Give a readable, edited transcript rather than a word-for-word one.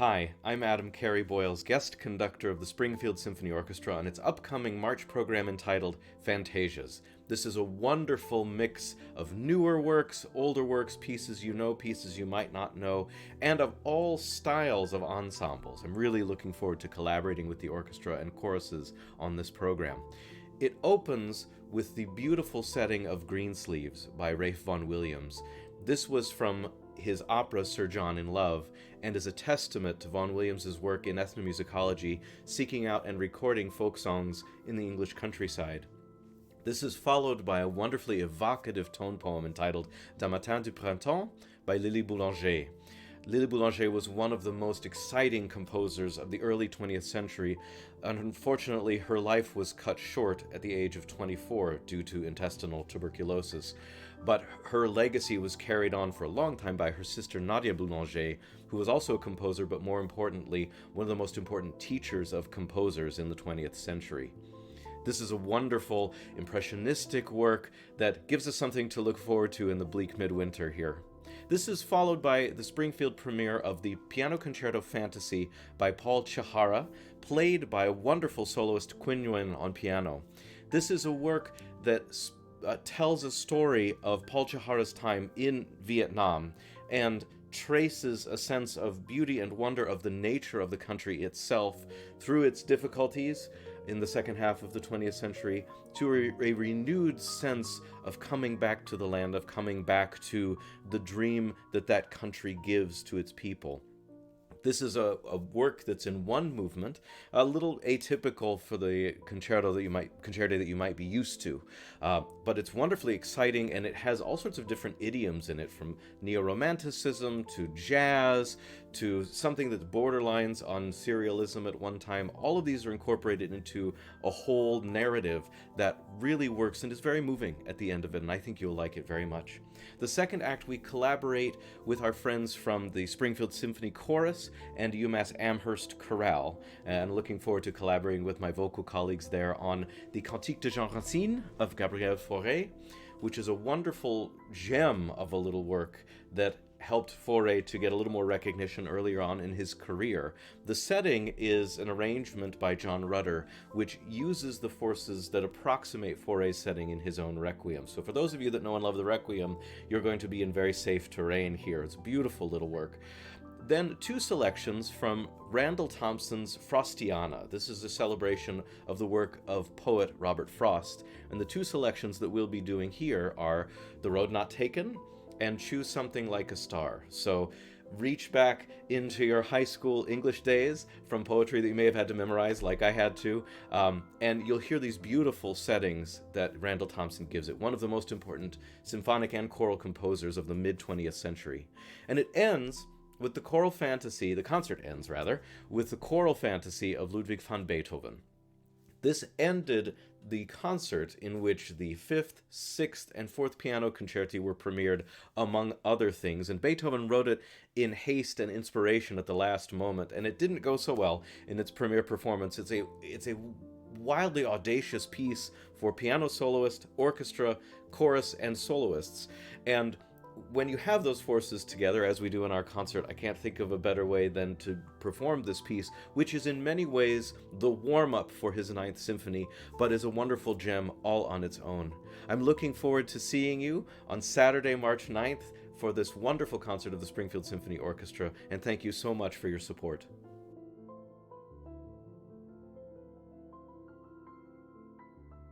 Hi, I'm Kerry Boyles, guest conductor of the Springfield Symphony Orchestra on its upcoming March program entitled Fantasias. This is a wonderful mix of newer works, older works, pieces you know, pieces you might not know, and of all styles of ensembles. I'm really looking forward to collaborating with the orchestra and choruses on this program. It opens with the beautiful setting of Greensleeves by Ralph Vaughan Williams. This was from his opera Sir John in Love, and is a testament to Vaughan Williams's work in ethnomusicology, seeking out and recording folk songs in the English countryside. This is followed by a wonderfully evocative tone poem entitled D'un matin du printemps by Lily Boulanger. Lily Boulanger was one of the most exciting composers of the early 20th century, and unfortunately her life was cut short at the age of 24 due to intestinal tuberculosis. But her legacy was carried on for a long time by her sister Nadia Boulanger, who was also a composer, but more importantly, one of the most important teachers of composers in the 20th century. This is a wonderful, impressionistic work that gives us something to look forward to in the bleak midwinter here. This is followed by the Springfield premiere of the Piano Concerto Fantasy by Paul Chihara, played by a wonderful soloist Quinn Nguyen on piano. This is a work that tells a story of Paul Chihara's time in Vietnam and traces a sense of beauty and wonder of the nature of the country itself through its difficulties in the second half of the 20th century to a renewed sense of coming back to the land, of coming back to the dream that that country gives to its people. This is a work that's in one movement, a little atypical for the concerto that you might be used to, but it's wonderfully exciting, and it has all sorts of different idioms in it, from neo-romanticism to jazz to something that's borderlines on serialism at one time. All of these are incorporated into a whole narrative that really works and is very moving at the end of it, and I think you'll like it very much. The second act, we collaborate with our friends from the Springfield Symphony Chorus and UMass Amherst Chorale, and looking forward to collaborating with my vocal colleagues there on the Cantique de Jean Racine of Gabriel Fauré, which is a wonderful gem of a little work that helped Fauré to get a little more recognition earlier on in his career. The setting is an arrangement by John Rutter, which uses the forces that approximate Fauré's setting in his own Requiem. So for those of you that know and love the Requiem, you're going to be in very safe terrain here. It's a beautiful little work. Then two selections from Randall Thompson's Frostiana. This is a celebration of the work of poet Robert Frost. And the two selections that we'll be doing here are The Road Not Taken and Choose Something Like a Star. So reach back into your high school English days from poetry that you may have had to memorize like I had to, and you'll hear these beautiful settings that Randall Thompson gives it, one of the most important symphonic and choral composers of the mid-20th century. And it ends with the concert ends with the choral fantasy of Ludwig van Beethoven. This ended the concert in which the 5th, 6th, and 4th piano concerti were premiered, among other things, and Beethoven wrote it in haste and inspiration at the last moment, and it didn't go so well in its premiere performance. It's a wildly audacious piece for piano soloist, orchestra, chorus, and soloists, and when you have those forces together, as we do in our concert, I can't think of a better way than to perform this piece, which is in many ways the warm-up for his Ninth Symphony, but is a wonderful gem all on its own. I'm looking forward to seeing you on Saturday, March 9th for this wonderful concert of the Springfield Symphony Orchestra, and thank you so much for your support.